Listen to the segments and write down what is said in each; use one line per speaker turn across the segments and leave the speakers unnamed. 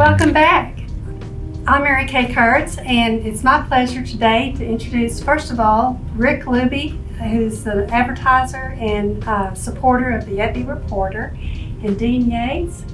Welcome back. I'm Mary Kay Kuhrts, and it's my pleasure today to introduce, first of all, Rick Looby, who's the advertiser and supporter of the Upbeat Reporter, and Dean Yates.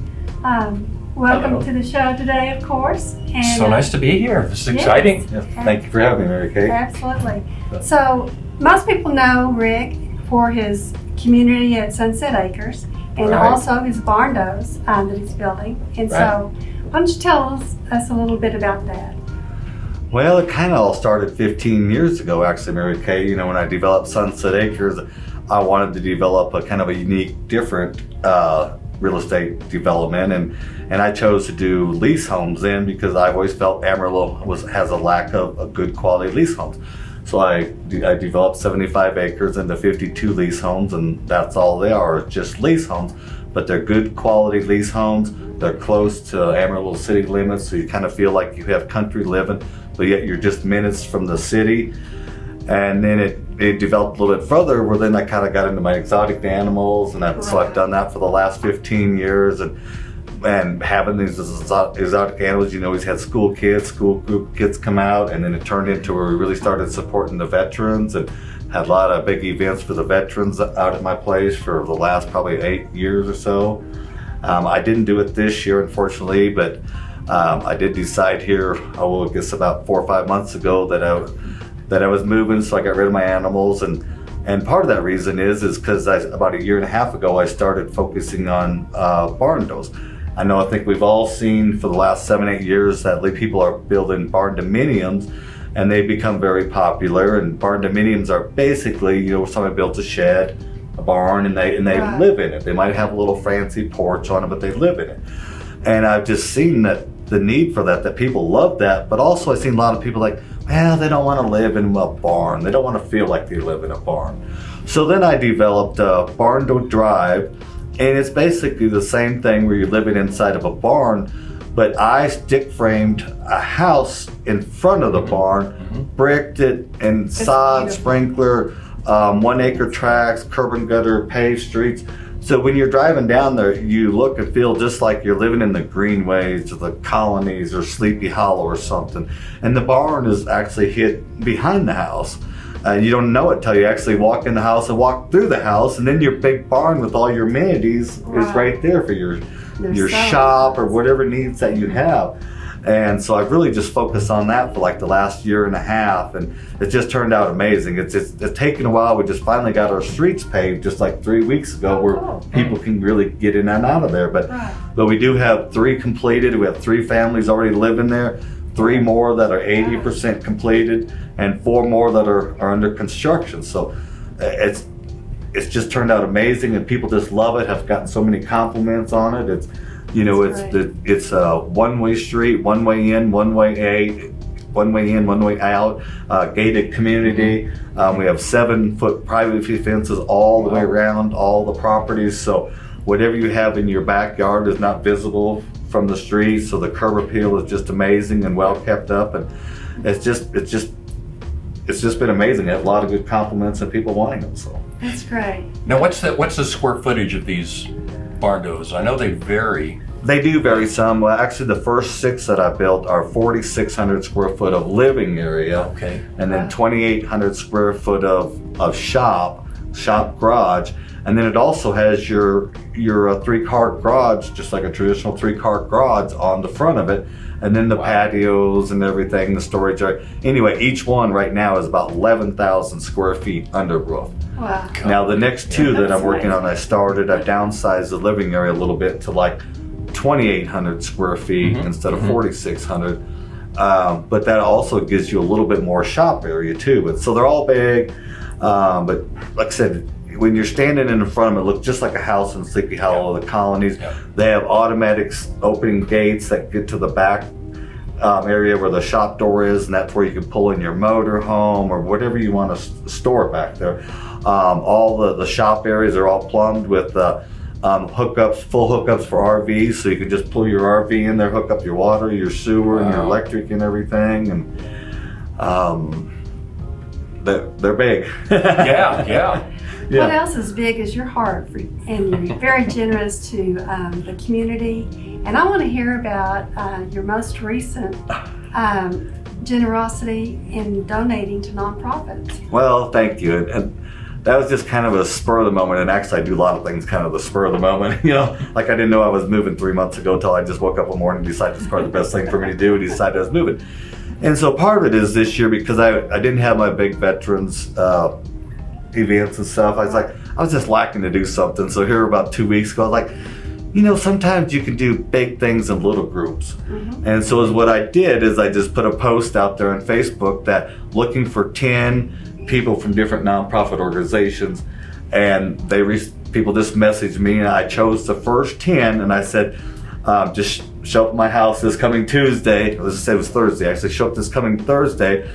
Welcome
Hello.
to the show today, of course. And,
So nice to be here. This is exciting.
Yeah, thank you for having me, Mary Kay.
Absolutely. So most people know Rick for his community at Sunset Acres and
Right.
also his barn doors that he's building. And so why don't you tell us a little bit about that?
Well, it kind of all started 15 years ago, actually, Mary Kay. You know, when I developed Sunset Acres, I wanted to develop a kind of a unique, different real estate development, and I chose to do lease homes in because I always felt Amarillo has a lack of good quality lease homes. So I developed 75 acres into 52 lease homes, and that's all they are, just lease homes. But they're good quality lease homes. They're close to Amarillo city limits, so you kind of feel like you have country living, but yet you're just minutes from the city. And then it developed a little bit further, where then I kind of got into my exotic animals, and so I've done that for the last 15 years. And having these exotic animals, you know, we've had school group kids come out, and then it turned into where we really started supporting the veterans and had a lot of big events for the veterans out at my place for the last probably 8 years or so. I didn't do it this year, unfortunately, but I did decide here, I guess about 4 or 5 months ago, that I was moving, so I got rid of my animals, and part of that reason is because about 1.5 years ago I started focusing on barn doors. I think we've all seen for the last 7-8 years that people are building barn dominiums, and they become very popular. And barn dominiums are basically, you know, somebody builds a shed, a barn, and they
Right.
live in it. They might have a little fancy porch on it, but they live in it. And I've just seen that the need for that people love that, but also I've seen a lot of people like, well, they don't want to live in a barn. They don't want to feel like they live in a barn. So then I developed Barn Door Drive, and it's basically the same thing where you're living inside of a barn, but I stick framed a house in front of the barn, bricked it, and sod,
beautiful.
sprinkler, 1 acre tracks, curb and gutter, paved streets. So when you're driving down there, you look and feel just like you're living in the greenways or the colonies or Sleepy Hollow or something. And the barn is actually hid behind the house. You don't know it till you actually walk in the house and walk through the house, and then your big barn with all your amenities is right there for your shop or whatever needs that you have. And so I've really just focused on that for like the last 1.5 years, and it just turned out amazing. It's taken a while. We just finally got our streets paved just like 3 weeks ago, where people can really get in and out of there. But we do have 3 completed. We have 3 families already living there, 3 more that are 80% completed, and 4 more that are under construction. So it's just turned out amazing, and people just love it. Have gotten so many compliments on it. It's, you know, it's a one-way street, one way in, one way in, one way out, gated community. We have 7-foot privacy fences all the way around all the properties. So whatever you have in your backyard is not visible from the street. So the curb appeal is just amazing and well kept up, and it's just been amazing. I have a lot of good compliments and people wanting them. So
That's great.
Now, what's the square footage of these barn doors? I know they vary.
they do vary some. Well, actually, the first 6 that I built are 4,600 square foot of living area,
Okay.
and then 2,800 square foot of shop garage, and then it also has your 3-car garage, just like a traditional 3-car garage on the front of it, and then the patios and everything, the storage area. Anyway, each one right now is about 11,000 square feet under roof.
Wow.
Now the next 2 that
That's
I'm working on,
nice.
I downsized the living area a little bit to like 2,800 square feet instead of 4,600. But that also gives you a little bit more shop area too. But so they're all big. But like I said, when you're standing in front of it, it looks just like a house in Sleepy Hollow, the colonies.
Yeah.
They have automatic opening gates that get to the back area where the shop door is, and that's where you can pull in your motor home or whatever you want to store back there. All the shop areas are all plumbed with hookups, full hookups for RVs, so you can just pull your RV in there, hook up your water, your sewer, and your electric and everything. And they're big.
Yeah.
Yeah.
What else is big is your heart, and you're very generous to the community. And I want to hear about your most recent generosity in donating to nonprofits.
Well, thank you. And that was just kind of a spur of the moment. And actually, I do a lot of things kind of the spur of the moment. Like I didn't know I was moving 3 months ago until I just woke up one morning and decided it's probably the best thing for me to do, and decided I was moving. And so part of it is this year because I didn't have my big veterans events and stuff. I was just lacking to do something. So here about 2 weeks ago, I was like, sometimes you can do big things in little groups. Mm-hmm. And so what I did is I just put a post out there on Facebook that looking for 10 people from different nonprofit organizations, and people just messaged me, and I chose the first 10, and I said, just show up at my house this coming Tuesday. Let's say it was Thursday. Actually, show up this coming Thursday,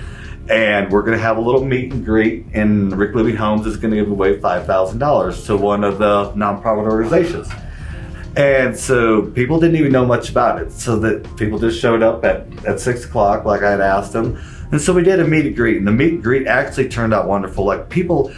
and we're going to have a little meet and greet, and Rick Looby Homes is going to give away $5,000 to one of the nonprofit organizations. And so people didn't even know much about it. So that people just showed up at 6 o'clock like I had asked them. And so we did a meet and greet, and the meet and greet actually turned out wonderful. Like people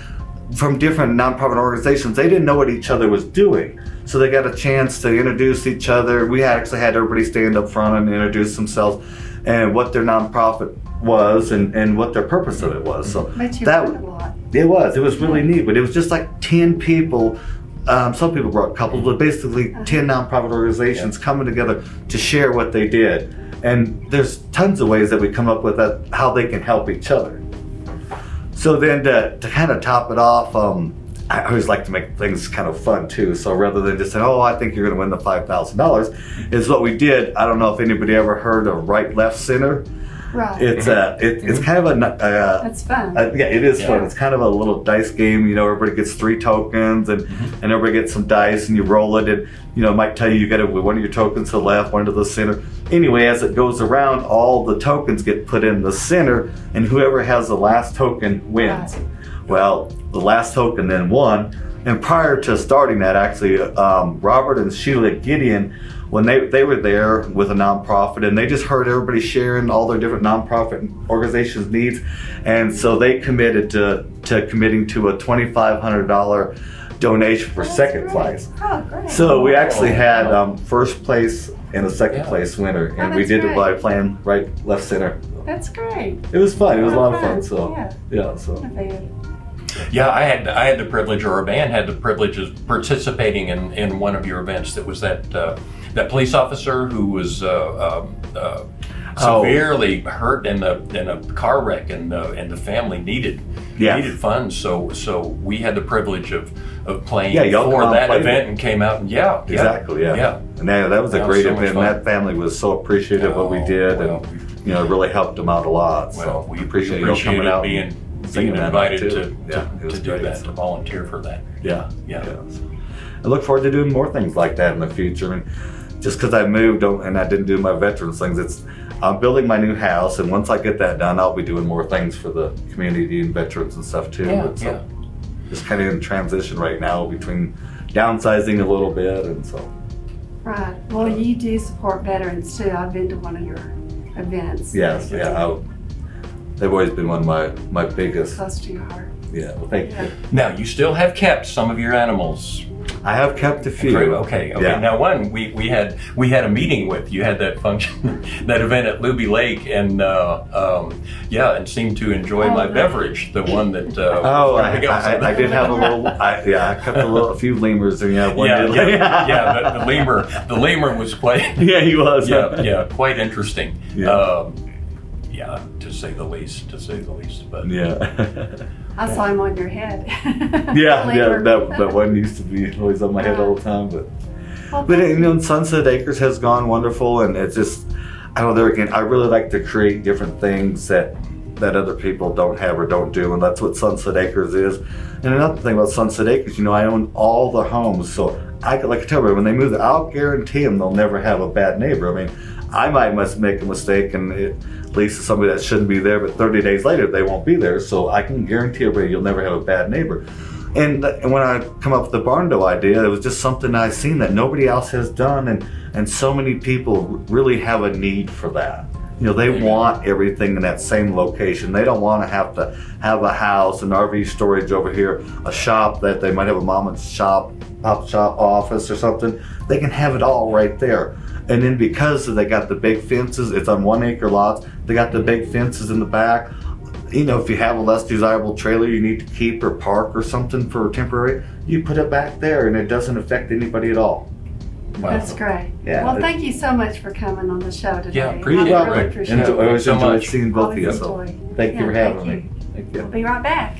from different nonprofit organizations, they didn't know what each other was doing. So they got a chance to introduce each other. We actually had everybody stand up front and introduce themselves and what their nonprofit was and what their purpose of it was. So
Bet you learned a lot.
It was really neat, but it was just like 10 people. Some people brought couples, but basically 10 nonprofit organizations coming together to share what they did. And there's tons of ways that we come up with how they can help each other. So then to kind of top it off, I always like to make things kind of fun too. So rather than just say, oh, I think you're going to win the $5,000, is what we did. I don't know if anybody ever heard of right, left, center.
Right.
It's kind of
That's fun.
Yeah, it is fun. It's kind of a little dice game. Everybody gets 3 tokens, and everybody gets some dice, and you roll it, and it might tell you got to one of your tokens to the left, one to the center. Anyway, as it goes around, all the tokens get put in the center, and whoever has the last token wins.
Right.
Well, the last token then won. And prior to starting that, actually, Robert and Sheila Gideon, when they were there with a nonprofit, and they just heard everybody sharing all their different nonprofit organizations' needs, and so they committed to committing to a $2,500 donation for second place.
Oh, great.
So we actually had first place and a second place winner, and we did it by playing right, left, center.
That's great.
It was fun. It was a lot of fun. So
yeah.
So.
Yeah, I had the privilege, or our band had the privilege of participating in one of your events. That was that police officer who was severely hurt in a car wreck, and the family needed funds. So we had the privilege of playing for that event and came out and
exactly. And that was a great event. And that family was so appreciative of what we did, and it really helped them out a lot. So we appreciate you coming out.
Being invited to do that, to volunteer for that.
Yeah. I look forward to doing more things like that in the future. And just because I moved and I didn't do my veterans things, I'm building my new house, and once I get that done, I'll be doing more things for the community and veterans and stuff too. Just kind of in transition right now between downsizing a little bit, and so.
Right. Well, you do support veterans too. I've been to one of your events.
Yes. They've always been one of my biggest.
Close to your heart.
Yeah, well, thank you.
Now, you still have kept some of your animals.
I have kept a few.
Okay. Yeah. Now, one we had a meeting with. You had that function, that event at Looby Lake, and and seemed to enjoy my beverage. The one that.
I did have a little. I kept a few lemurs, and
the lemur was quite.
Yeah, he was.
Quite interesting. To say the least. But
I saw him on your head.
That one used to be always on my head all the time. But Sunset Acres has gone wonderful, and it's just I really like to create different things that other people don't have or don't do, and that's what Sunset Acres is. And another thing about Sunset Acres, I own all the homes, so I tell everybody when they move there, I'll guarantee them they'll never have a bad neighbor. I mean, I must make a mistake and it leads to somebody that shouldn't be there, but 30 days later they won't be there. So I can guarantee everybody you'll never have a bad neighbor. And when I come up with the barn door idea, it was just something I seen that nobody else has done, and so many people really have a need for that. You know, they want everything in that same location. They don't want to have a house, an RV storage over here, a shop that they might have a mom and pop shop office or something. They can have it all right there. And then because they got the big fences, it's on 1 acre lots, they got the big fences in the back. You know, if you have a less desirable trailer you need to keep or park or something for temporary, you put it back there and it doesn't affect anybody at all.
That's great.
Yeah.
Well, thank you so much for coming on the show today.
Yeah, appreciate
I
it,
really
Rick.
appreciate
I
it.
always
so
enjoy
much.
seeing both of
Always
you. So
enjoy.
thank you
Yeah,
for having
thank
me.
you.
Thank you.
We'll be right back.